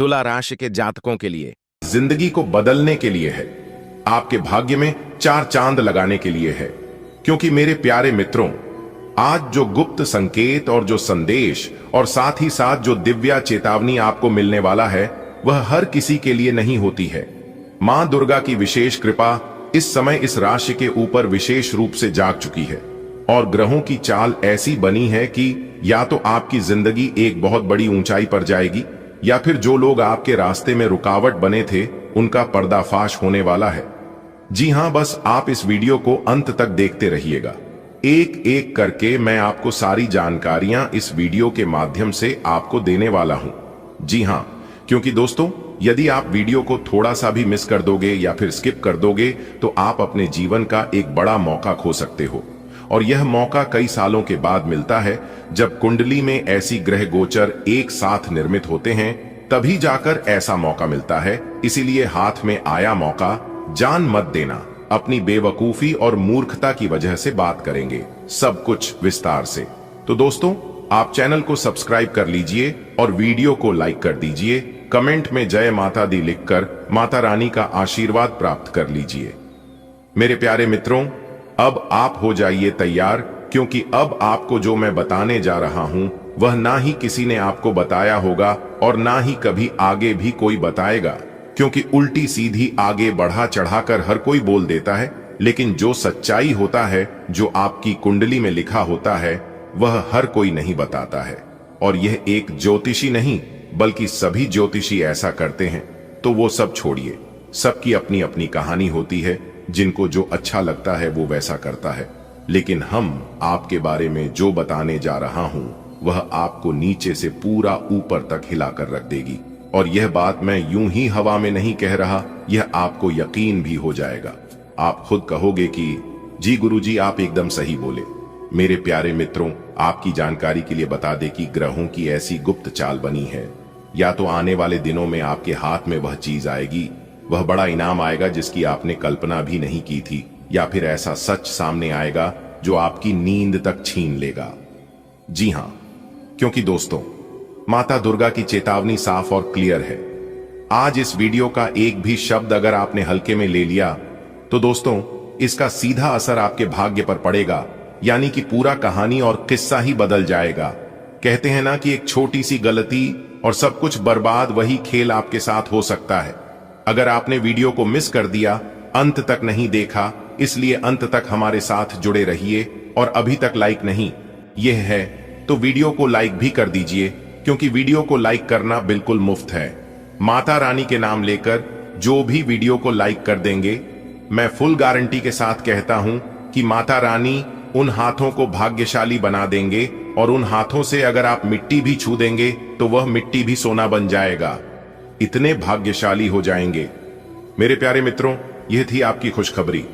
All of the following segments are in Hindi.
तुला राशि के जातकों के लिए जिंदगी को बदलने के लिए है। आपके भाग्य में 4 चांद लगाने के लिए है। क्योंकि मेरे प्यारे मित्रों, आज जो गुप्त संकेत और जो संदेश और साथ ही साथ जो दिव्या चेतावनी आपको मिलने वाला है, वह हर किसी के लिए नहीं होती है। मां दुर्गा की विशेष कृपा इस समय इस राशि के ऊपर विशेष रूप से जाग चुकी है और ग्रहों की चाल ऐसी बनी है कि या तो आपकी जिंदगी एक बहुत बड़ी ऊंचाई पर जाएगी, या फिर जो लोग आपके रास्ते में रुकावट बने थे उनका पर्दाफाश होने वाला है। जी हां, बस आप इस वीडियो को अंत तक देखते रहिएगा। एक एक करके मैं आपको सारी जानकारियां इस वीडियो के माध्यम से आपको देने वाला हूं। जी हां, क्योंकि दोस्तों, यदि आप वीडियो को थोड़ा सा भी मिस कर दोगे या फिर स्किप कर दोगे तो आप अपने जीवन का एक बड़ा मौका खो सकते हो। और यह मौका कई सालों के बाद मिलता है, जब कुंडली में ऐसी ग्रह गोचर एक साथ निर्मित होते हैं, तभी जाकर ऐसा मौका मिलता है। इसीलिए हाथ में आया मौका जान मत देना। अपनी बेवकूफी और मूर्खता की वजह से बात करेंगे सब कुछ विस्तार से। तो दोस्तों, आप चैनल को सब्सक्राइब कर लीजिए और वीडियो को लाइक कर दीजिए। कमेंट में जय माता दी लिखकर माता रानी का आशीर्वाद प्राप्त कर लीजिए। मेरे प्यारे मित्रों, अब आप हो जाइए तैयार, क्योंकि अब आपको जो मैं बताने जा रहा हूं वह ना ही किसी ने आपको बताया होगा और ना ही कभी आगे भी कोई बताएगा। क्योंकि उल्टी सीधी आगे बढ़ा चढ़ाकर हर कोई बोल देता है, लेकिन जो सच्चाई होता है, जो आपकी कुंडली में लिखा होता है, वह हर कोई नहीं बताता है। और यह एक ज्योतिषी नहीं बल्कि सभी ज्योतिषी ऐसा करते हैं। तो वो सब छोड़िए, सबकी अपनी अपनी कहानी होती है। जिनको जो अच्छा लगता है वो वैसा करता है, लेकिन हम आपके बारे में जो बताने जा रहा हूं वह आपको नीचे से पूरा ऊपर तक हिलाकर रख देगी। और यह बात मैं यूं ही हवा में नहीं कह रहा, यह आपको यकीन भी हो जाएगा। आप खुद कहोगे कि जी गुरुजी, आप एकदम सही बोले। मेरे प्यारे मित्रों, आपकी जानकारी के लिए बता दें कि ग्रहों की ऐसी गुप्त चाल बनी है, या तो आने वाले दिनों में आपके हाथ में वह चीज आएगी, वह बड़ा इनाम आएगा जिसकी आपने कल्पना भी नहीं की थी, या फिर ऐसा सच सामने आएगा जो आपकी नींद तक छीन लेगा। जी हां, क्योंकि दोस्तों, माता दुर्गा की चेतावनी साफ और क्लियर है। आज इस वीडियो का एक भी शब्द अगर आपने हल्के में ले लिया तो दोस्तों, इसका सीधा असर आपके भाग्य पर पड़ेगा, यानी कि पूरा कहानी और किस्सा ही बदल जाएगा। कहते हैं ना कि एक छोटी सी गलती और सब कुछ बर्बाद, वही खेल आपके साथ हो सकता है। अगर आपने वीडियो को मिस कर दिया, अंत तक नहीं देखा, इसलिए अंत तक हमारे साथ जुड़े रहिए। और अभी तक लाइक नहीं यह है तो वीडियो को लाइक भी कर दीजिए, क्योंकि वीडियो को लाइक करना बिल्कुल मुफ्त है। माता रानी के नाम लेकर जो भी वीडियो को लाइक कर देंगे, मैं फुल गारंटी के साथ कहता हूं कि माता रानी उन हाथों को भाग्यशाली बना देंगे, और उन हाथों से अगर आप मिट्टी भी छू देंगे तो वह मिट्टी भी सोना बन जाएगा। इतने भाग्यशाली हो जाएंगे। मेरे प्यारे मित्रों, यह थी आपकी खुशखबरी।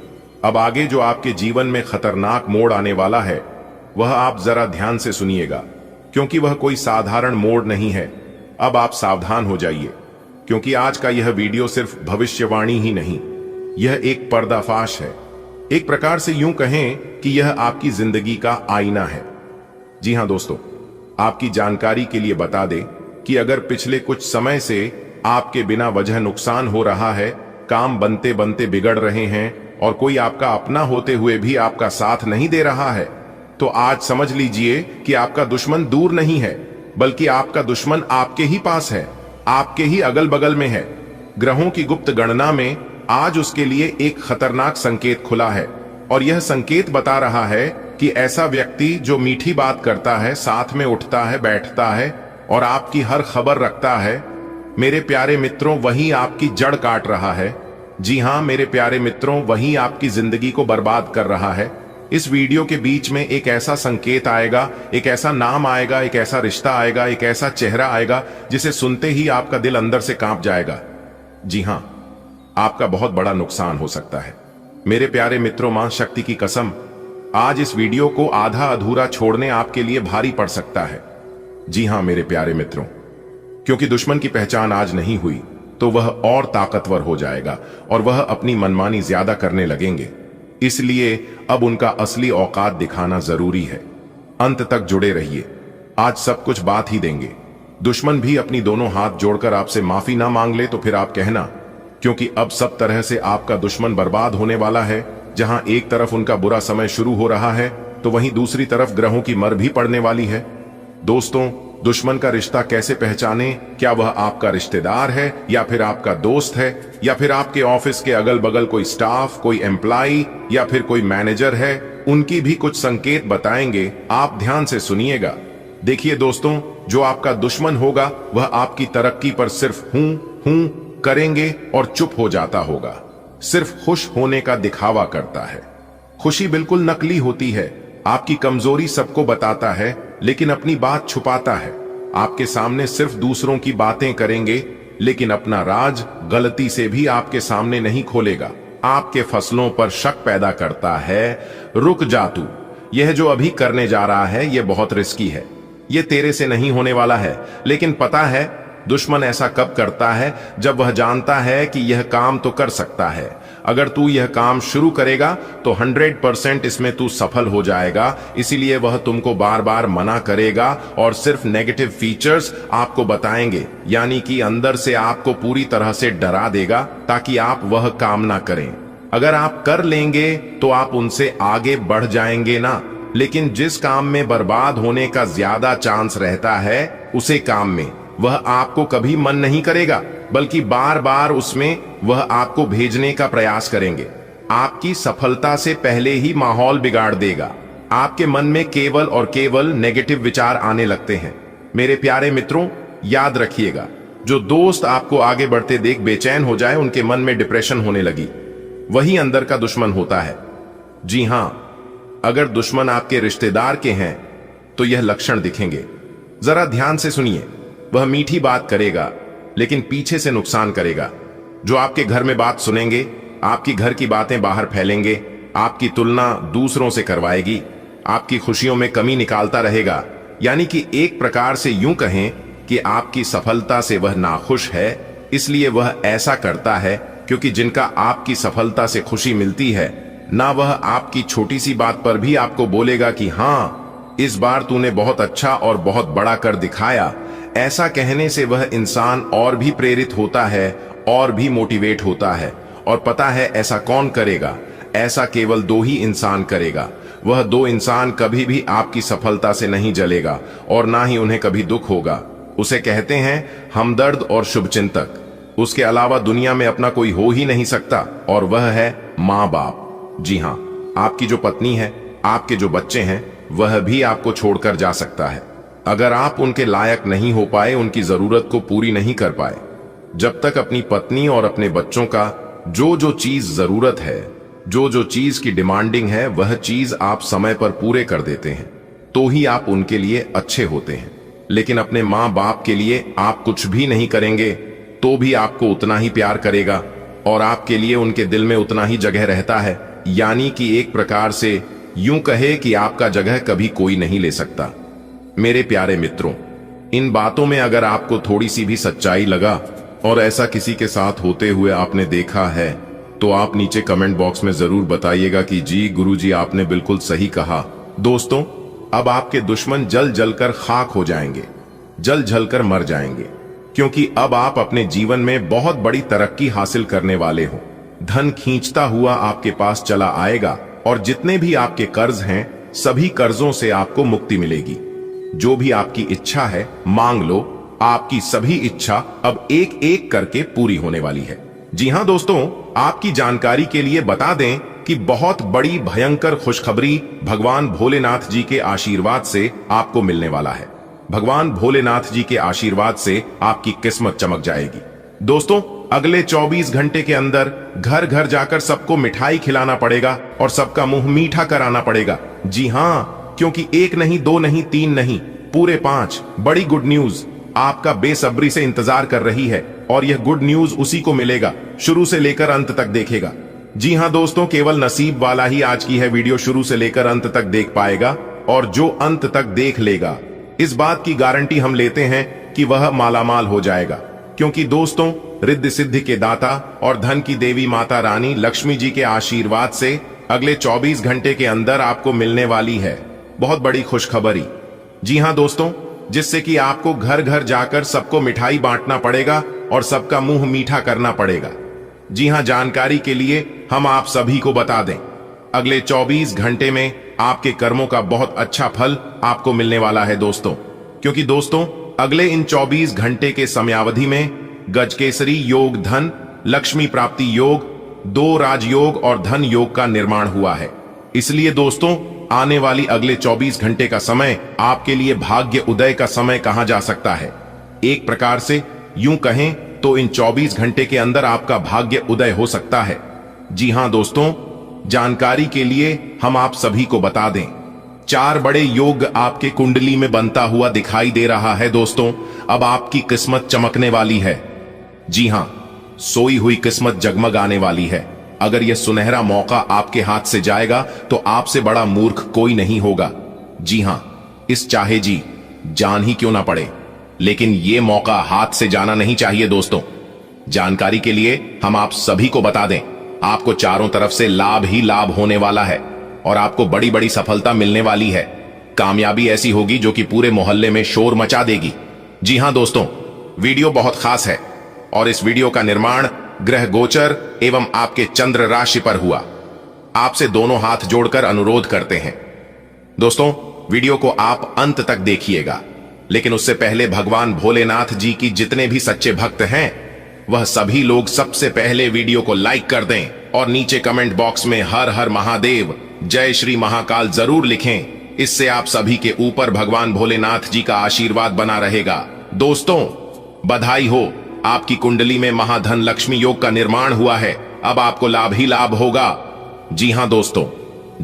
अब आगे जो आपके जीवन में खतरनाक मोड़ आने वाला है, वह आप जरा ध्यान से सुनिएगा, क्योंकि वह कोई साधारण मोड़ नहीं है। अब आप सावधान हो जाइए, क्योंकि आज का यह वीडियो सिर्फ भविष्यवाणी ही नहीं, यह एक पर्दाफाश है। एक प्रकार से यूं कहें कि यह आपकी जिंदगी का आईना है। जी हां दोस्तों, आपकी जानकारी के लिए बता दें कि अगर पिछले कुछ समय से आपके बिना वजह नुकसान हो रहा है, काम बनते बनते बिगड़ रहे हैं और कोई आपका अपना होते हुए भी आपका साथ नहीं दे रहा है, तो आज समझ लीजिए कि आपका दुश्मन दूर नहीं है, बल्कि आपका दुश्मन आपके ही पास है, आपके ही अगल बगल में है। ग्रहों की गुप्त गणना में आज उसके लिए एक खतरनाक संकेत खुला है, और यह संकेत बता रहा है कि ऐसा व्यक्ति जो मीठी बात करता है, साथ में उठता है, बैठता है और आपकी हर खबर रखता है, मेरे प्यारे मित्रों, वही आपकी जड़ काट रहा है। जी हां मेरे प्यारे मित्रों, वही आपकी जिंदगी को बर्बाद कर रहा है। इस वीडियो के बीच में एक ऐसा संकेत आएगा, एक ऐसा नाम आएगा, एक ऐसा रिश्ता आएगा, एक ऐसा चेहरा आएगा जिसे सुनते ही आपका दिल अंदर से कांप जाएगा। जी हां, आपका बहुत बड़ा नुकसान हो सकता है। मेरे प्यारे मित्रों, मां शक्ति की कसम, आज इस वीडियो को आधा अधूरा छोड़ने आपके लिए भारी पड़ सकता है। जी हां मेरे प्यारे मित्रों, क्योंकि दुश्मन की पहचान आज नहीं हुई तो वह और ताकतवर हो जाएगा और वह अपनी मनमानी ज्यादा करने लगेंगे। इसलिए अब उनका असली औकात दिखाना जरूरी है। अंत तक जुड़े रहिए, आज सब कुछ बात ही देंगे। दुश्मन भी अपनी दोनों हाथ जोड़कर आपसे माफी ना मांग ले तो फिर आप कहना, क्योंकि अब सब तरह से आपका दुश्मन बर्बाद होने वाला है। जहां एक तरफ उनका बुरा समय शुरू हो रहा है तो वहीं दूसरी तरफ ग्रहों की मर भी पड़ने वाली है। दोस्तों, दुश्मन का रिश्ता कैसे पहचाने? क्या वह आपका रिश्तेदार है, या फिर आपका दोस्त है, या फिर आपके ऑफिस के अगल बगल कोई स्टाफ, कोई एम्प्लॉय, या फिर कोई मैनेजर है? उनकी भी कुछ संकेत बताएंगे, आप ध्यान से सुनिएगा। देखिए दोस्तों, जो आपका दुश्मन होगा वह आपकी तरक्की पर सिर्फ हूं हूं करेंगे और चुप हो जाता होगा। सिर्फ खुश होने का दिखावा करता है। खुशी बिल्कुल नकली होती है। आपकी कमजोरी सबको बताता है लेकिन अपनी बात छुपाता है। आपके सामने सिर्फ दूसरों की बातें करेंगे लेकिन अपना राज गलती से भी आपके सामने नहीं खोलेगा। आपके फसलों पर शक पैदा करता है। रुक जा तू, यह जो अभी करने जा रहा है यह बहुत रिस्की है, यह तेरे से नहीं होने वाला है। लेकिन पता है दुश्मन ऐसा कब करता है? जब वह जानता है कि यह काम तो कर सकता है। अगर तू यह काम शुरू करेगा तो 100% इसमें तू सफल हो जाएगा। इसीलिए वह तुमको बार बार मना करेगा और सिर्फ नेगेटिव फीचर्स आपको बताएंगे, यानी कि अंदर से आपको पूरी तरह से डरा देगा ताकि आप वह काम ना करें। अगर आप कर लेंगे तो आप उनसे आगे बढ़ जाएंगे ना, लेकिन जिस काम में बर्बाद होने का ज्यादा चांस रहता है उसे काम में वह आपको कभी मन नहीं करेगा, बल्कि बार बार उसमें वह आपको भेजने का प्रयास करेंगे। आपकी सफलता से पहले ही माहौल बिगाड़ देगा। आपके मन में केवल और केवल नेगेटिव विचार आने लगते हैं। मेरे प्यारे मित्रों, याद रखिएगा, जो दोस्त आपको आगे बढ़ते देख बेचैन हो जाए, उनके मन में डिप्रेशन होने लगी, वही अंदर का दुश्मन होता है। जी हां, अगर दुश्मन आपके रिश्तेदार के हैं तो यह लक्षण दिखेंगे। जरा ध्यान से सुनिए। वह मीठी बात करेगा लेकिन पीछे से नुकसान करेगा। जो आपके घर में बात सुनेंगे, आपकी घर की बातें बाहर फैलेंगे, आपकी तुलना दूसरों से करवाएगी, आपकी खुशियों में कमी निकालता रहेगा। यानी कि एक प्रकार से यूं कहें कि आपकी सफलता से वह नाखुश है। इसलिए वह ऐसा करता है क्योंकि जिनका आपकी सफलता से खुशी मिलती है ना, वह आपकी छोटी सी बात पर भी आपको बोलेगा कि हां, इस बार तूने बहुत अच्छा और बहुत बड़ा कर दिखाया। ऐसा कहने से वह इंसान और भी प्रेरित होता है और भी मोटिवेट होता है। और पता है ऐसा कौन करेगा? ऐसा केवल दो ही इंसान करेगा। वह दो इंसान कभी भी आपकी सफलता से नहीं जलेगा और ना ही उन्हें कभी दुख होगा। उसे कहते हैं हमदर्द और शुभचिंतक। उसके अलावा दुनिया में अपना कोई हो ही नहीं सकता, और वह है माँ बाप। जी हाँ, आपकी जो पत्नी है, आपके जो बच्चे हैं, वह भी आपको छोड़कर जा सकता है अगर आप उनके लायक नहीं हो पाए, उनकी जरूरत को पूरी नहीं कर पाए। जब तक अपनी पत्नी और अपने बच्चों का जो जो चीज जरूरत है, जो जो चीज की डिमांडिंग है, वह चीज आप समय पर पूरे कर देते हैं तो ही आप उनके लिए अच्छे होते हैं। लेकिन अपने माँ बाप के लिए आप कुछ भी नहीं करेंगे तो भी आपको उतना ही प्यार करेगा और आपके लिए उनके दिल में उतना ही जगह रहता है। यानी कि एक प्रकार से यूं कहे कि आपका जगह कभी कोई नहीं ले सकता। मेरे प्यारे मित्रों, इन बातों में अगर आपको थोड़ी सी भी सच्चाई लगा और ऐसा किसी के साथ होते हुए आपने देखा है तो आप नीचे कमेंट बॉक्स में जरूर बताइएगा कि जी गुरुजी, आपने बिल्कुल सही कहा। दोस्तों, अब आपके दुश्मन जल जलकर खाक हो जाएंगे, जल जलकर मर जाएंगे, क्योंकि अब आप अपने जीवन में बहुत बड़ी तरक्की हासिल करने वाले हो। धन खींचता हुआ आपके पास चला आएगा और जितने भी आपके कर्ज हैं, सभी कर्जों से आपको मुक्ति मिलेगी। जो भी आपकी इच्छा है मांग लो, आपकी सभी इच्छा अब एक एक करके पूरी होने वाली है। जी हां दोस्तों, आपकी जानकारी के लिए बता दें कि बहुत बड़ी भयंकर खुशखबरी भगवान भोलेनाथ जी के आशीर्वाद से आपको मिलने वाला है। भगवान भोलेनाथ जी के आशीर्वाद से आपकी किस्मत चमक जाएगी। दोस्तों, अगले 24 घंटे के अंदर घर घर जाकर सबको मिठाई खिलाना पड़ेगा और सबका मुंह मीठा कराना पड़ेगा। जी हां, क्योंकि एक नहीं, दो नहीं, तीन नहीं, पूरे 5 बड़ी गुड न्यूज आपका बेसब्री से इंतजार कर रही है। और यह गुड न्यूज उसी को मिलेगा शुरू से लेकर अंत तक देखेगा। जी हां दोस्तों, केवल नसीब वाला ही आज की है वीडियो शुरू से लेकर अंत तक देख पाएगा, और जो अंत तक देख लेगा, इस बात की गारंटी हम लेते हैं कि वह मालामाल हो जाएगा। क्योंकि दोस्तों, रिद्धि सिद्धि के दाता और धन की देवी माता रानी लक्ष्मी जी के आशीर्वाद से अगले 24 घंटे के अंदर आपको मिलने वाली है बहुत बड़ी खुशखबरी। जी हां दोस्तों, जिससे कि आपको घर घर जाकर सबको मिठाई बांटना पड़ेगा और सबका मुंह मीठा करना पड़ेगा। जी हां, जानकारी के लिए हम आप सभी को बता दें, अगले 24 घंटे में आपके कर्मों का बहुत अच्छा फल आपको मिलने वाला है दोस्तों। क्योंकि दोस्तों, अगले इन 24 घंटे के समयावधि में गजकेसरी योग धन लक्ष्मी प्राप्ति योग, 2 राजयोग और धन योग का निर्माण हुआ है। इसलिए दोस्तों, आने वाली अगले 24 घंटे का समय आपके लिए भाग्य उदय का समय कहा जा सकता है। एक प्रकार से यूं कहें तो इन 24 घंटे के अंदर आपका भाग्य उदय हो सकता है। जी हां दोस्तों, जानकारी के लिए हम आप सभी को बता दें, 4 बड़े योग आपके कुंडली में बनता हुआ दिखाई दे रहा है दोस्तों। अब आपकी किस्मत चमकने वाली है। जी हां, सोई हुई किस्मत जगमगाने वाली है। अगर यह सुनहरा मौका आपके हाथ से जाएगा तो आपसे बड़ा मूर्ख कोई नहीं होगा। जी हां, इस चाहे जी जान ही क्यों ना पड़े, लेकिन यह मौका हाथ से जाना नहीं चाहिए दोस्तों। जानकारी के लिए हम आप सभी को बता दें, आपको चारों तरफ से लाभ ही लाभ होने वाला है और आपको बड़ी बड़ी सफलता मिलने वाली है। कामयाबी ऐसी होगी जो कि पूरे मोहल्ले में शोर मचा देगी। जी हां दोस्तों, वीडियो बहुत खास है और इस वीडियो का निर्माण ग्रह गोचर एवं आपके चंद्र राशि पर हुआ। आपसे दोनों हाथ जोड़कर अनुरोध करते हैं दोस्तों, वीडियो को आप अंत तक देखिएगा। लेकिन उससे पहले भगवान भोलेनाथ जी की जितने भी सच्चे भक्त हैं, वह सभी लोग सबसे पहले वीडियो को लाइक कर दें और नीचे कमेंट बॉक्स में हर हर महादेव, जय श्री महाकाल जरूर लिखें। इससे आप सभी के ऊपर भगवान भोलेनाथ जी का आशीर्वाद बना रहेगा। दोस्तों, बधाई हो, आपकी कुंडली में महाधन लक्ष्मी योग का निर्माण हुआ है। अब आपको लाभ ही लाभ होगा। जी हां दोस्तों,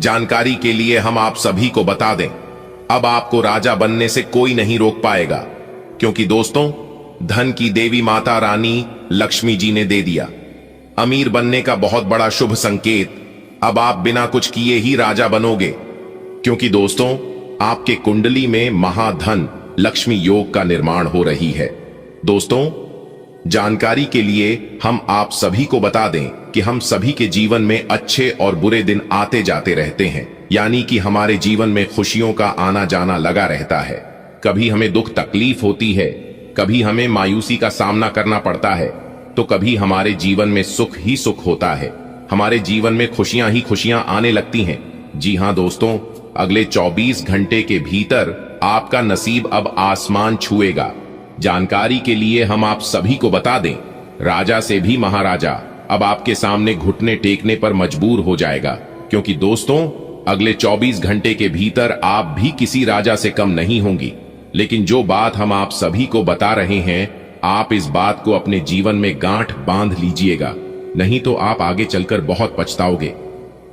जानकारी के लिए हम आप सभी को बता दें, अब आपको राजा बनने से कोई नहीं रोक पाएगा। क्योंकि दोस्तों, धन की देवी माता रानी लक्ष्मी जी ने दे दिया अमीर बनने का बहुत बड़ा शुभ संकेत। अब आप बिना कुछ किए ही राजा बनोगे। क्योंकि दोस्तों, आपके कुंडली में महाधन लक्ष्मी योग का निर्माण हो रही है। दोस्तों, जानकारी के लिए हम आप सभी को बता दें कि हम सभी के जीवन में अच्छे और बुरे दिन आते जाते रहते हैं। यानी कि हमारे जीवन में खुशियों का आना जाना लगा रहता है। कभी हमें दुख तकलीफ होती है, कभी हमें मायूसी का सामना करना पड़ता है, तो कभी हमारे जीवन में सुख ही सुख होता है। हमारे जीवन में खुशियां ही खुशियां आने लगती हैं। जी हां दोस्तों, अगले 24 घंटे के भीतर आपका नसीब अब आसमान छुएगा। जानकारी के लिए हम आप सभी को बता दें, राजा से भी महाराजा अब आपके सामने घुटने टेकने पर मजबूर हो जाएगा। क्योंकि दोस्तों, अगले 24 घंटे के भीतर आप भी किसी राजा से कम नहीं होंगी। लेकिन जो बात हम आप सभी को बता रहे हैं, आप इस बात को अपने जीवन में गांठ बांध लीजिएगा, नहीं तो आप आगे चलकर बहुत पछताओगे।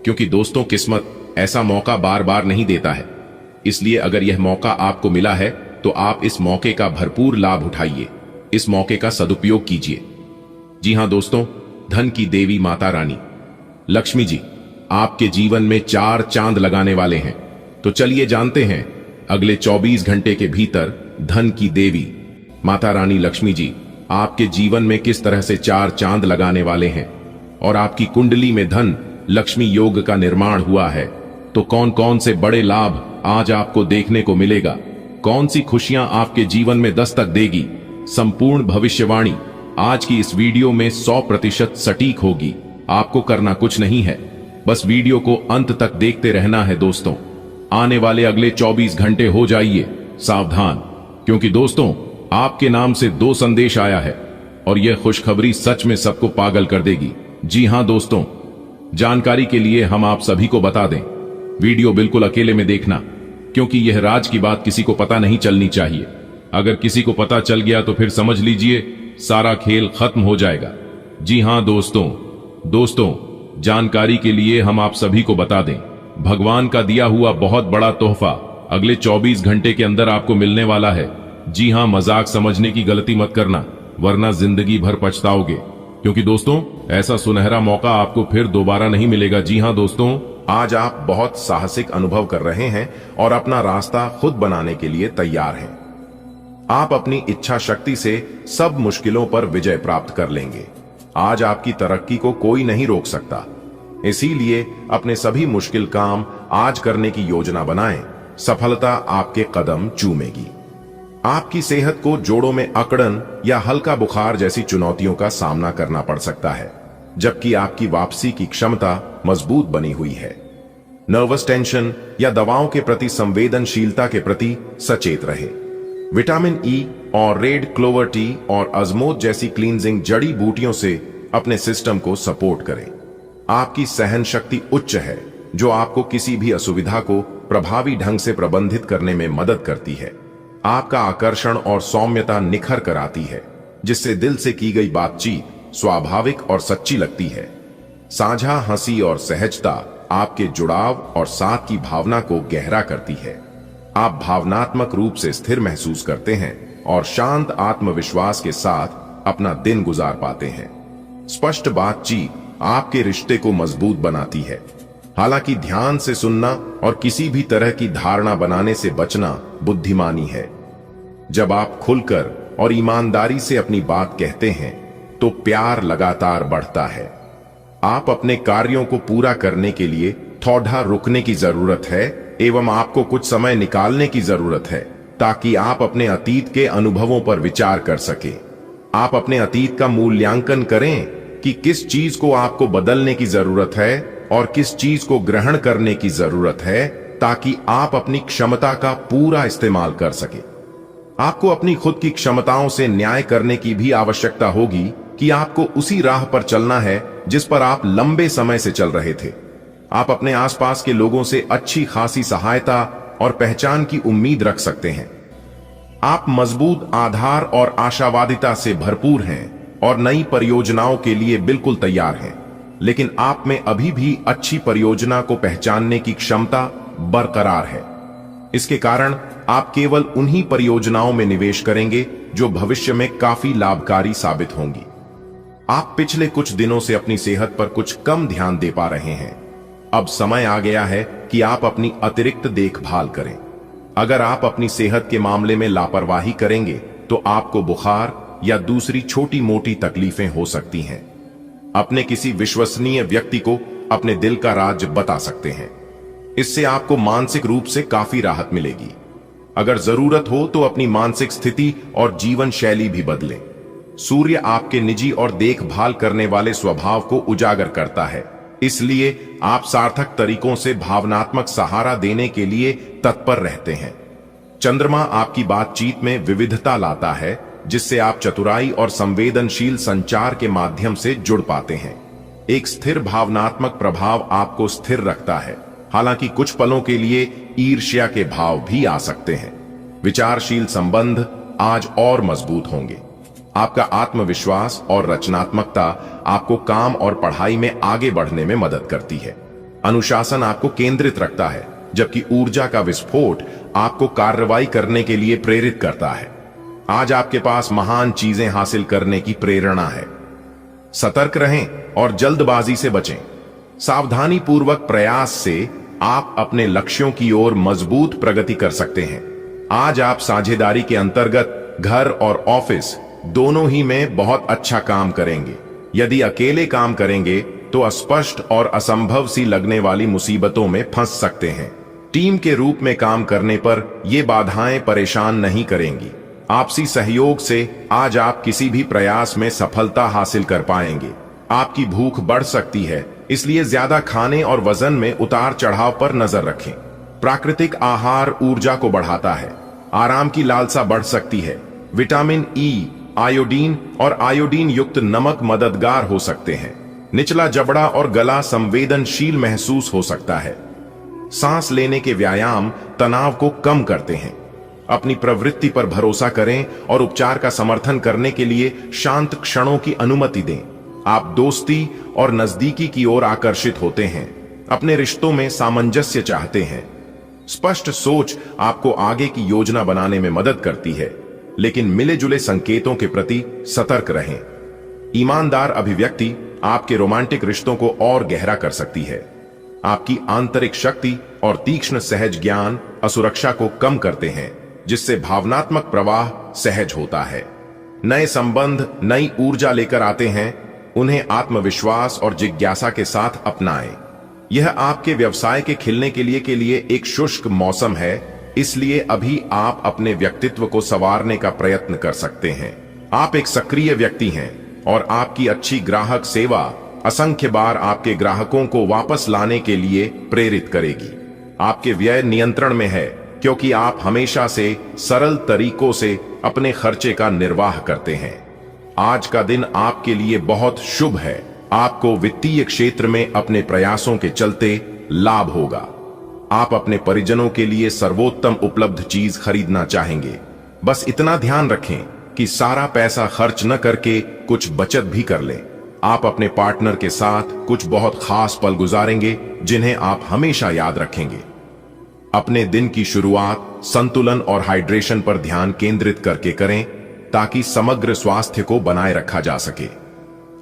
क्योंकि दोस्तों, किस्मत ऐसा मौका बार बार नहीं देता है। इसलिए अगर यह मौका आपको मिला है तो आप इस मौके का भरपूर लाभ उठाइए, इस मौके का सदुपयोग कीजिए। जी हां दोस्तों, धन की देवी माता रानी लक्ष्मी जी आपके जीवन में 4 चांद लगाने वाले हैं। तो चलिए जानते हैं, अगले 24 घंटे के भीतर धन की देवी माता रानी लक्ष्मी जी आपके जीवन में किस तरह से 4 चांद लगाने वाले हैं और आपकी कुंडली में धन लक्ष्मी योग का निर्माण हुआ है। तो कौन कौन से बड़े लाभ आज आपको देखने को मिलेगा, कौन सी खुशियां आपके जीवन में दस्तक देगी, संपूर्ण भविष्यवाणी आज की इस वीडियो में 100% सटीक होगी। आपको करना कुछ नहीं है, बस वीडियो को अंत तक देखते रहना है दोस्तों। आने वाले अगले 24 घंटे हो जाइए सावधान, क्योंकि दोस्तों, आपके नाम से 2 संदेश आया है और यह खुशखबरी सच में सबको पागल कर देगी। जी हां दोस्तों, जानकारी के लिए हम आप सभी को बता दें, वीडियो बिल्कुल अकेले में देखना, क्योंकि यह राज की बात किसी को पता नहीं चलनी चाहिए। अगर किसी को पता चल गया तो फिर समझ लीजिए सारा खेल खत्म हो जाएगा। जी हां दोस्तों, जानकारी के लिए हम आप सभी को बता दें, भगवान का दिया हुआ बहुत बड़ा तोहफा अगले 24 घंटे के अंदर आपको मिलने वाला है। जी हां, मजाक समझने की गलती मत करना, वरना जिंदगी भर पछताओगे। क्योंकि दोस्तों, ऐसा सुनहरा मौका आपको फिर दोबारा नहीं मिलेगा। जी हां दोस्तों, आज आप बहुत साहसिक अनुभव कर रहे हैं और अपना रास्ता खुद बनाने के लिए तैयार हैं। आप अपनी इच्छा शक्ति से सब मुश्किलों पर विजय प्राप्त कर लेंगे। आज आपकी तरक्की को कोई नहीं रोक सकता। इसीलिए अपने सभी मुश्किल काम आज करने की योजना बनाएं, सफलता आपके कदम चूमेगी। आपकी सेहत को जोड़ों में अकड़न या हल्का बुखार जैसी चुनौतियों का सामना करना पड़ सकता है, जबकि आपकी वापसी की क्षमता मजबूत बनी हुई है। नर्वस टेंशन या दवाओं के प्रति संवेदनशीलता के प्रति सचेत रहे। विटामिन ई और रेड क्लोवर टी और अजमोद जैसी क्लींजिंग जड़ी बूटियों से अपने सिस्टम को सपोर्ट करें। आपकी सहन शक्ति उच्च है, जो आपको किसी भी असुविधा को प्रभावी ढंग से प्रबंधित करने में मदद करती है। आपका आकर्षण और सौम्यता निखर कर आती है, जिससे दिल से की गई बातचीत स्वाभाविक और सच्ची लगती है। साझा हंसी और सहजता आपके जुड़ाव और साथ की भावना को गहरा करती है। आप भावनात्मक रूप से स्थिर महसूस करते हैं और शांत आत्मविश्वास के साथ अपना दिन गुजार पाते हैं। स्पष्ट बातचीत आपके रिश्ते को मजबूत बनाती है। हालांकि ध्यान से सुनना और किसी भी तरह की धारणा बनाने से बचना बुद्धिमानी है। जब आप खुलकर और ईमानदारी से अपनी बात कहते हैं, तो प्यार लगातार बढ़ता है। आप अपने कार्यों को पूरा करने के लिए थोड़ा रुकने की जरूरत है एवं आपको कुछ समय निकालने की जरूरत है, ताकि आप अपने अतीत के अनुभवों पर विचार कर सकें। आप अपने अतीत का मूल्यांकन करें कि किस चीज को आपको बदलने की जरूरत है और किस चीज को ग्रहण करने की जरूरत है, ताकि आप अपनी क्षमता का पूरा इस्तेमाल कर सकें। आपको अपनी खुद की क्षमताओं से न्याय करने की भी आवश्यकता होगी कि आपको उसी राह पर चलना है जिस पर आप लंबे समय से चल रहे थे। आप अपने आसपास के लोगों से अच्छी खासी सहायता और पहचान की उम्मीद रख सकते हैं। आप मजबूत आधार और आशावादिता से भरपूर हैं और नई परियोजनाओं के लिए बिल्कुल तैयार हैं, लेकिन आप में अभी भी अच्छी परियोजना को पहचानने की क्षमता बरकरार है। इसके कारण आप केवल उन्हीं परियोजनाओं में निवेश करेंगे जो भविष्य में काफी लाभकारी साबित होंगी। आप पिछले कुछ दिनों से अपनी सेहत पर कुछ कम ध्यान दे पा रहे हैं। अब समय आ गया है कि आप अपनी अतिरिक्त देखभाल करें। अगर आप अपनी सेहत के मामले में लापरवाही करेंगे, तो आपको बुखार या दूसरी छोटी मोटी तकलीफें हो सकती हैं। अपने किसी विश्वसनीय व्यक्ति को अपने दिल का राज बता सकते हैं। इससे आपको मानसिक रूप से काफी राहत मिलेगी। अगर जरूरत हो तो अपनी मानसिक स्थिति और जीवन शैली भी बदलें। सूर्य आपके निजी और देखभाल करने वाले स्वभाव को उजागर करता है, इसलिए आप सार्थक तरीकों से भावनात्मक सहारा देने के लिए तत्पर रहते हैं। चंद्रमा आपकी बातचीत में विविधता लाता है, जिससे आप चतुराई और संवेदनशील संचार के माध्यम से जुड़ पाते हैं। एक स्थिर भावनात्मक प्रभाव आपको स्थिर रखता है, हालांकि कुछ पलों के लिए ईर्ष्या के भाव भी आ सकते हैं। विचारशील संबंध आज और मजबूत होंगे। आपका आत्मविश्वास और रचनात्मकता आपको काम और पढ़ाई में आगे बढ़ने में मदद करती है। अनुशासन आपको केंद्रित रखता है, जबकि ऊर्जा का विस्फोट आपको कार्रवाई करने के लिए प्रेरित करता है। आज आपके पास महान चीजें हासिल करने की प्रेरणा है। सतर्क रहें और जल्दबाजी से बचें। सावधानी पूर्वक प्रयास से आप अपने लक्ष्यों की ओर मजबूत प्रगति कर सकते हैं। आज आप साझेदारी के अंतर्गत घर और ऑफिस दोनों ही में बहुत अच्छा काम करेंगे। यदि अकेले काम करेंगे तो अस्पष्ट और असंभव सी लगने वाली मुसीबतों में फंस सकते हैं। टीम के रूप में काम करने पर ये बाधाएं परेशान नहीं करेंगी। आपसी सहयोग से आज आप किसी भी प्रयास में सफलता हासिल कर पाएंगे। आपकी भूख बढ़ सकती है, इसलिए ज्यादा खाने और वजन में उतार चढ़ाव पर नजर रखें। प्राकृतिक आहार ऊर्जा को बढ़ाता है। आराम की लालसा बढ़ सकती है। विटामिन ई, आयोडीन और आयोडीन युक्त नमक मददगार हो सकते हैं। निचला जबड़ा और गला संवेदनशील महसूस हो सकता है। सांस लेने के व्यायाम तनाव को कम करते हैं। अपनी प्रवृत्ति पर भरोसा करें और उपचार का समर्थन करने के लिए शांत क्षणों की अनुमति दें। आप दोस्ती और नजदीकी की ओर आकर्षित होते हैं। अपने रिश्तों में सामंजस्य चाहते हैं। स्पष्ट सोच आपको आगे की योजना बनाने में मदद करती है, लेकिन मिले जुले संकेतों के प्रति सतर्क रहें। ईमानदार अभिव्यक्ति आपके रोमांटिक रिश्तों को और गहरा कर सकती है। आपकी आंतरिक शक्ति और तीक्ष्ण सहज ज्ञान असुरक्षा को कम करते हैं, जिससे भावनात्मक प्रवाह सहज होता है। नए संबंध नई ऊर्जा लेकर आते हैं। उन्हें आत्मविश्वास और जिज्ञासा के साथ अपनाएं। यह आपके व्यवसाय के खिलने के लिए एक शुष्क मौसम है, इसलिए अभी आप अपने व्यक्तित्व को संवारने का प्रयत्न कर सकते हैं। आप एक सक्रिय व्यक्ति हैं और आपकी अच्छी ग्राहक सेवा असंख्य बार आपके ग्राहकों को वापस लाने के लिए प्रेरित करेगी। आपके व्यय नियंत्रण में है क्योंकि आप हमेशा से सरल तरीकों से अपने खर्चे का निर्वाह करते हैं। आज का दिन आपके लिए बहुत शुभ है। आपको वित्तीय क्षेत्र में अपने प्रयासों के चलते लाभ होगा। आप अपने परिजनों के लिए सर्वोत्तम उपलब्ध चीज खरीदना चाहेंगे। बस इतना ध्यान रखें कि सारा पैसा खर्च न करके कुछ बचत भी कर लें। आप अपने पार्टनर के साथ कुछ बहुत खास पल गुजारेंगे जिन्हें आप हमेशा याद रखेंगे। अपने दिन की शुरुआत संतुलन और हाइड्रेशन पर ध्यान केंद्रित करके करें ताकि समग्र स्वास्थ्य को बनाए रखा जा सके।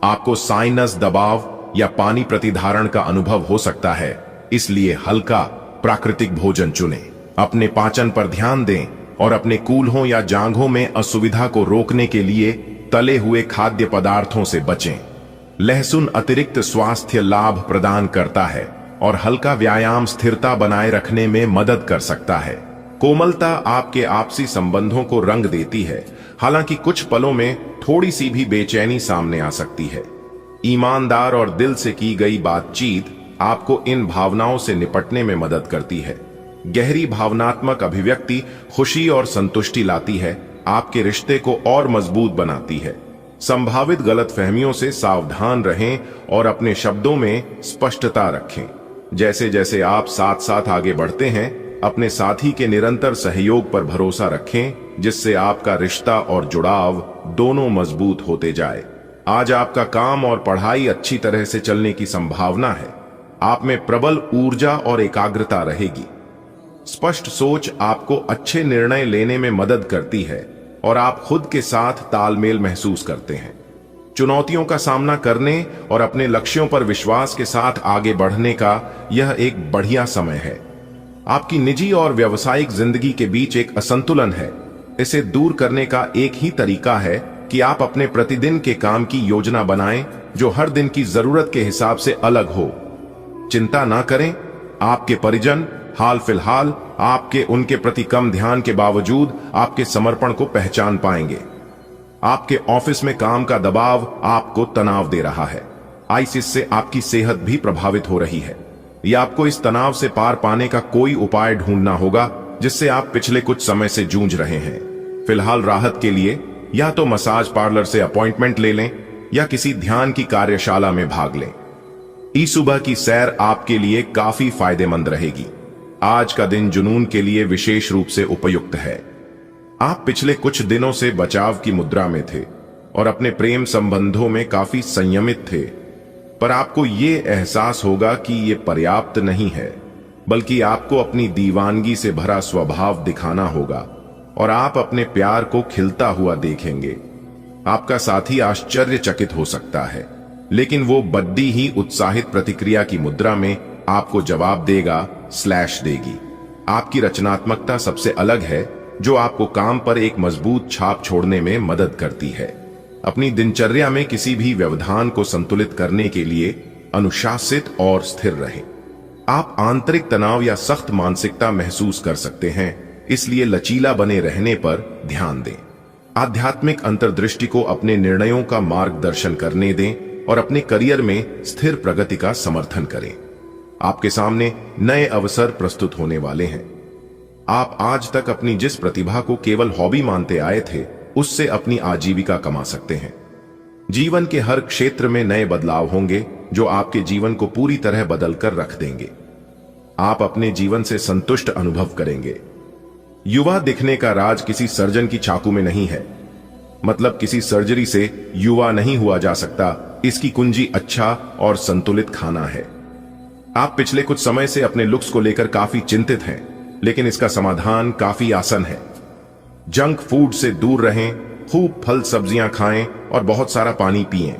आपको साइनस दबाव या पानी प्रतिधारण का अनुभव हो सकता है, इसलिए हल्का प्राकृतिक भोजन चुनें। अपने पाचन पर ध्यान दें और अपने कूल्हों या जांघों में असुविधा को रोकने के लिए तले हुए खाद्य पदार्थों से बचें। लहसुन अतिरिक्त स्वास्थ्य लाभ प्रदान करता है और हल्का व्यायाम स्थिरता बनाए रखने में मदद कर सकता है। कोमलता आपके आपसी संबंधों को रंग देती है, हालांकि कुछ पलों में थोड़ी सी भी बेचैनी सामने आ सकती है। ईमानदार और दिल से की गई बातचीत आपको इन भावनाओं से निपटने में मदद करती है। गहरी भावनात्मक अभिव्यक्ति खुशी और संतुष्टि लाती है, आपके रिश्ते को और मजबूत बनाती है। संभावित गलतफहमियों से सावधान रहें और अपने शब्दों में स्पष्टता रखें। जैसे जैसे आप साथ साथ आगे बढ़ते हैं, अपने साथी के निरंतर सहयोग पर भरोसा रखें, जिससे आपका रिश्ता और जुड़ाव दोनों मजबूत होते जाए। आज आपका काम और पढ़ाई अच्छी तरह से चलने की संभावना है। आप में प्रबल ऊर्जा और एकाग्रता रहेगी। स्पष्ट सोच आपको अच्छे निर्णय लेने में मदद करती है और आप खुद के साथ तालमेल महसूस करते हैं। चुनौतियों का सामना करने और अपने लक्ष्यों पर विश्वास के साथ आगे बढ़ने का यह एक बढ़िया समय है। आपकी निजी और व्यावसायिक जिंदगी के बीच एक असंतुलन है। इसे दूर करने का एक ही तरीका है कि आप अपने प्रतिदिन के काम की योजना बनाएं जो हर दिन की जरूरत के हिसाब से अलग हो। चिंता ना करें, आपके परिजन हाल फिलहाल आपके उनके प्रति कम ध्यान के बावजूद आपके समर्पण को पहचान पाएंगे। आपके ऑफिस में काम का दबाव आपको तनाव दे रहा है। आइसिस से आपकी सेहत भी प्रभावित हो रही है। या आपको इस तनाव से पार पाने का कोई उपाय ढूंढना होगा जिससे आप पिछले कुछ समय से जूझ रहे हैं। फिलहाल राहत के लिए या तो मसाज पार्लर से अपॉइंटमेंट ले लें या किसी ध्यान की कार्यशाला में भाग लें। सुबह की सैर आपके लिए काफी फायदेमंद रहेगी। आज का दिन जुनून के लिए विशेष रूप से उपयुक्त है। आप पिछले कुछ दिनों से बचाव की मुद्रा में थे और अपने प्रेम संबंधों में काफी संयमित थे, पर आपको ये एहसास होगा कि ये पर्याप्त नहीं है, बल्कि आपको अपनी दीवानगी से भरा स्वभाव दिखाना होगा और आप अपने प्यार को खिलता हुआ देखेंगे। आपका साथी आश्चर्यचकित हो सकता है, लेकिन वो बद्दी ही उत्साहित प्रतिक्रिया की मुद्रा में आपको जवाब देगी। आपकी रचनात्मकता सबसे अलग है, जो आपको काम पर एक मजबूत छाप छोड़ने में मदद करती है। अपनी दिनचर्या में किसी भी व्यवधान को संतुलित करने के लिए अनुशासित और स्थिर रहें। आप आंतरिक तनाव या सख्त मानसिकता महसूस कर सकते हैं, इसलिए लचीला बने रहने पर ध्यान दें। आध्यात्मिक अंतर्दृष्टि को अपने निर्णयों का मार्गदर्शन करने दें और अपने करियर में स्थिर प्रगति का समर्थन करें। आपके सामने नए अवसर प्रस्तुत होने वाले हैं। आप आज तक अपनी जिस प्रतिभा को केवल हॉबी मानते आए थे, उससे अपनी आजीविका कमा सकते हैं। जीवन के हर क्षेत्र में नए बदलाव होंगे जो आपके जीवन को पूरी तरह बदल कर रख देंगे। आप अपने जीवन से संतुष्ट अनुभव करेंगे। युवा दिखने का राज किसी सर्जन की चाकू में नहीं है। मतलब किसी सर्जरी से युवा नहीं हुआ जा सकता। इसकी कुंजी अच्छा और संतुलित खाना है। आप पिछले कुछ समय से अपने लुक्स को लेकर काफी चिंतित हैं, लेकिन इसका समाधान काफी आसान है। जंक फूड से दूर रहें, खूब फल सब्जियां खाएं और बहुत सारा पानी पिएं।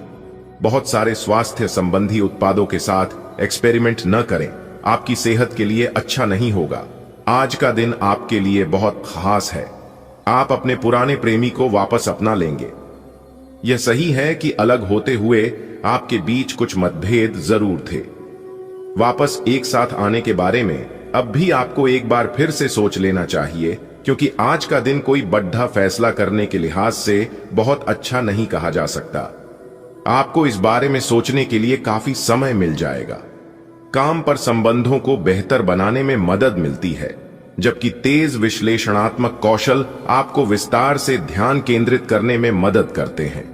बहुत सारे स्वास्थ्य संबंधी उत्पादों के साथ एक्सपेरिमेंट न करें, आपकी सेहत के लिए अच्छा नहीं होगा। आज का दिन आपके लिए बहुत खास है। आप अपने पुराने प्रेमी को वापस अपना लेंगे। यह सही है कि अलग होते हुए आपके बीच कुछ मतभेद जरूर थे। वापस एक साथ आने के बारे में अब भी आपको एक बार फिर से सोच लेना चाहिए, क्योंकि आज का दिन कोई बड़ा फैसला करने के लिहाज से बहुत अच्छा नहीं कहा जा सकता। आपको इस बारे में सोचने के लिए काफी समय मिल जाएगा। काम पर संबंधों को बेहतर बनाने में मदद मिलती है, जबकि तेज विश्लेषणात्मक कौशल आपको विस्तार से ध्यान केंद्रित करने में मदद करते हैं।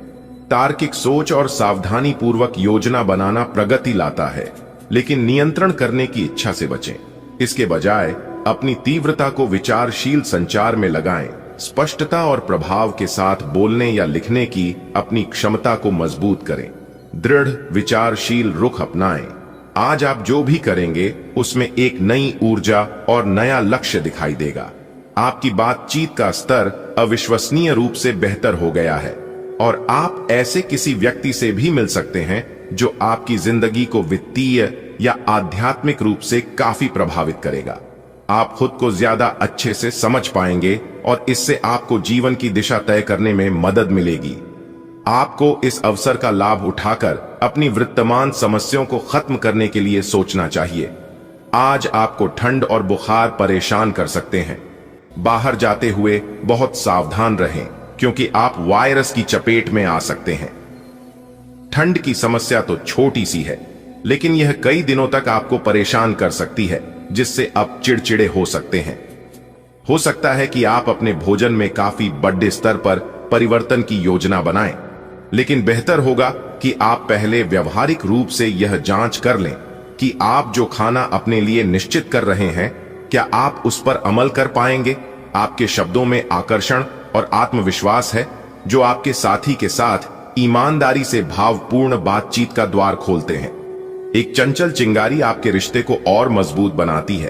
तार्किक सोच और सावधानी पूर्वक योजना बनाना प्रगति लाता है, लेकिन नियंत्रण करने की इच्छा से बचें। इसके बजाय अपनी तीव्रता को विचारशील संचार में लगाएं। स्पष्टता और प्रभाव के साथ बोलने या लिखने की अपनी क्षमता को मजबूत करें। दृढ़ विचारशील रुख अपनाएं। आज आप जो भी करेंगे उसमें एक नई ऊर्जा और नया लक्ष्य दिखाई देगा। आपकी बातचीत का स्तर अविश्वसनीय रूप से बेहतर हो गया है और आप ऐसे किसी व्यक्ति से भी मिल सकते हैं जो आपकी जिंदगी को वित्तीय या आध्यात्मिक रूप से काफी प्रभावित करेगा। आप खुद को ज्यादा अच्छे से समझ पाएंगे और इससे आपको जीवन की दिशा तय करने में मदद मिलेगी। आपको इस अवसर का लाभ उठाकर अपनी वर्तमान समस्याओं को खत्म करने के लिए सोचना चाहिए। आज आपको ठंड और बुखार परेशान कर सकते हैं। बाहर जाते हुए बहुत सावधान रहें, क्योंकि आप वायरस की चपेट में आ सकते हैं। ठंड की समस्या तो छोटी सी है, लेकिन यह कई दिनों तक आपको परेशान कर सकती है, जिससे आप चिड़चिड़े हो सकते हैं। हो सकता है कि आप अपने भोजन में काफी बड़े स्तर पर परिवर्तन की योजना बनाएं, लेकिन बेहतर होगा कि आप पहले व्यवहारिक रूप से यह जांच कर लें कि आप जो खाना अपने लिए निश्चित कर रहे हैं, क्या आप उस पर अमल कर पाएंगे। आपके शब्दों में आकर्षण और आत्मविश्वास है, जो आपके साथी के साथ ईमानदारी से भावपूर्ण बातचीत का द्वार खोलते हैं। एक चंचल चिंगारी आपके रिश्ते को और मजबूत बनाती है,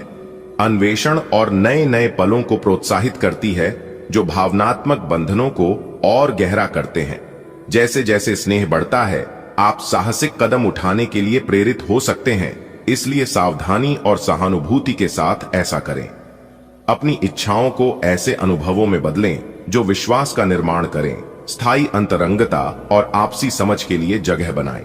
अन्वेषण और नए नए पलों को प्रोत्साहित करती है, जो भावनात्मक बंधनों को और गहरा करते हैं। जैसे जैसे स्नेह बढ़ता है, आप साहसिक कदम उठाने के लिए प्रेरित हो सकते हैं, इसलिए सावधानी और सहानुभूति के साथ ऐसा करें। अपनी इच्छाओं को ऐसे अनुभवों में बदलें जो विश्वास का निर्माण करें, स्थायी अंतरंगता और आपसी समझ के लिए जगह बनाएं।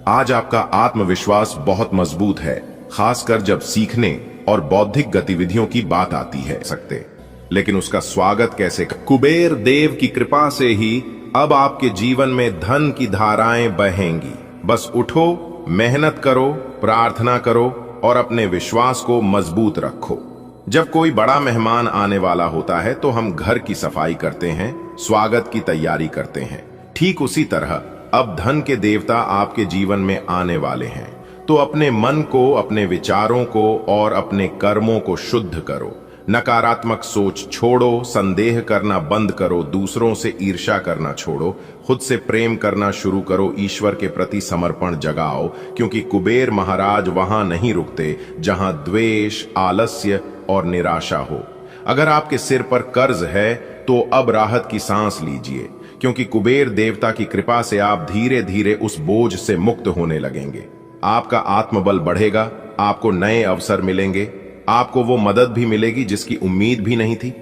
आज आपका आत्मविश्वास बहुत मजबूत है, खासकर जब सीखने और बौद्धिक गतिविधियों की बात आती है सकते, लेकिन उसका स्वागत कैसे कुबेर देव की कृपा से ही अब आपके जीवन में धन की धाराएं बहेंगी। बस उठो, मेहनत करो, प्रार्थना करो और अपने विश्वास को मजबूत रखो। जब कोई बड़ा मेहमान आने वाला होता है तो हम घर की सफाई करते हैं, स्वागत की तैयारी करते हैं। ठीक उसी तरह अब धन के देवता आपके जीवन में आने वाले हैं, तो अपने मन को, अपने विचारों को और अपने कर्मों को शुद्ध करो। नकारात्मक सोच छोड़ो, संदेह करना बंद करो, दूसरों से ईर्ष्या करना छोड़ो, खुद से प्रेम करना शुरू करो, ईश्वर के प्रति समर्पण जगाओ, क्योंकि कुबेर महाराज वहां नहीं रुकते जहां द्वेष, आलस्य और निराशा हो। अगर आपके सिर पर कर्ज है तो अब राहत की सांस लीजिए, क्योंकि कुबेर देवता की कृपा से आप धीरे धीरे उस बोझ से मुक्त होने लगेंगे। आपका आत्मबल बढ़ेगा, आपको नए अवसर मिलेंगे, आपको वो मदद भी मिलेगी जिसकी उम्मीद भी नहीं थी।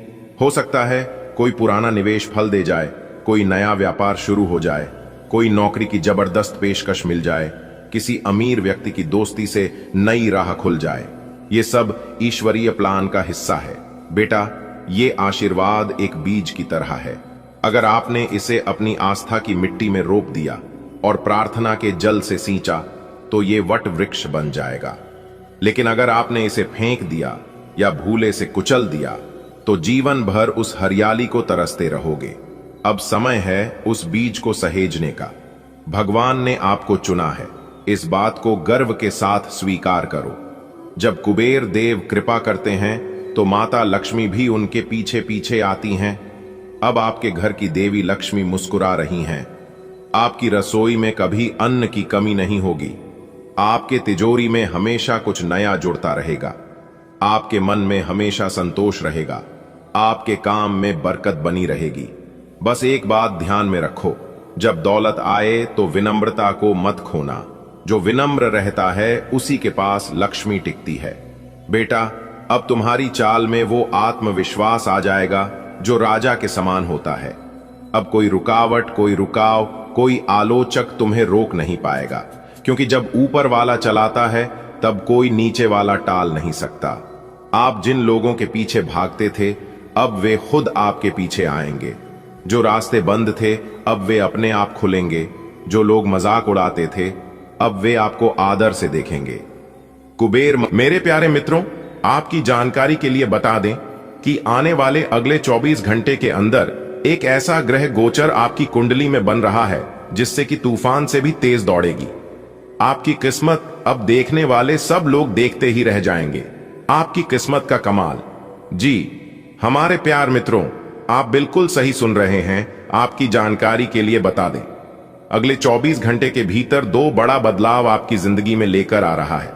हो सकता है कोई पुराना निवेश फल दे जाए, कोई नया व्यापार शुरू हो जाए, कोई नौकरी की जबरदस्त पेशकश मिल जाए, किसी अमीर व्यक्ति की दोस्ती से नई राह खुल जाए। ये सब ईश्वरीय प्लान का हिस्सा है। बेटा, ये आशीर्वाद एक बीज की तरह है। अगर आपने इसे अपनी आस्था की मिट्टी में रोप दिया और प्रार्थना के जल से सींचा तो ये वट वृक्ष बन जाएगा। लेकिन अगर आपने इसे फेंक दिया या भूले से कुचल दिया तो जीवन भर उस हरियाली को तरसते रहोगे। अब समय है उस बीज को सहेजने का। भगवान ने आपको चुना है, इस बात को गर्व के साथ स्वीकार करो। जब कुबेर देव कृपा करते हैं तो माता लक्ष्मी भी उनके पीछे पीछे आती हैं। अब आपके घर की देवी लक्ष्मी मुस्कुरा रही हैं। आपकी रसोई में कभी अन्न की कमी नहीं होगी। आपके तिजोरी में हमेशा कुछ नया जुड़ता रहेगा। आपके मन में हमेशा संतोष रहेगा। आपके काम में बरकत बनी रहेगी। बस एक बात ध्यान में रखो, जब दौलत आए तो विनम्रता को मत खोना। जो विनम्र रहता है उसी के पास लक्ष्मी टिकती है। बेटा, अब तुम्हारी चाल में वो आत्मविश्वास आ जाएगा जो राजा के समान होता है। अब कोई रुकावट, कोई रुकाव, कोई आलोचक तुम्हें रोक नहीं पाएगा, क्योंकि जब ऊपर वाला चलाता है तब कोई नीचे वाला टाल नहीं सकता। आप जिन लोगों के पीछे भागते थे अब वे खुद आपके पीछे आएंगे। जो रास्ते बंद थे अब वे अपने आप खुलेंगे। जो लोग मजाक उड़ाते थे अब वे आपको आदर से देखेंगे। कुबेर मेरे प्यारे मित्रों, आपकी जानकारी के लिए बता दें कि आने वाले अगले 24 घंटे के अंदर एक ऐसा ग्रह गोचर आपकी कुंडली में बन रहा है जिससे कि तूफान से भी तेज दौड़ेगी। आपकी किस्मत अब देखने वाले सब लोग देखते ही रह जाएंगे। आपकी किस्मत का कमाल। जी हमारे प्यार मित्रों, आप बिल्कुल सही सुन रहे हैं। आपकी जानकारी के लिए बता दें, अगले 24 घंटे के भीतर 2 बड़ा बदलाव आपकी जिंदगी में लेकर आ रहा है।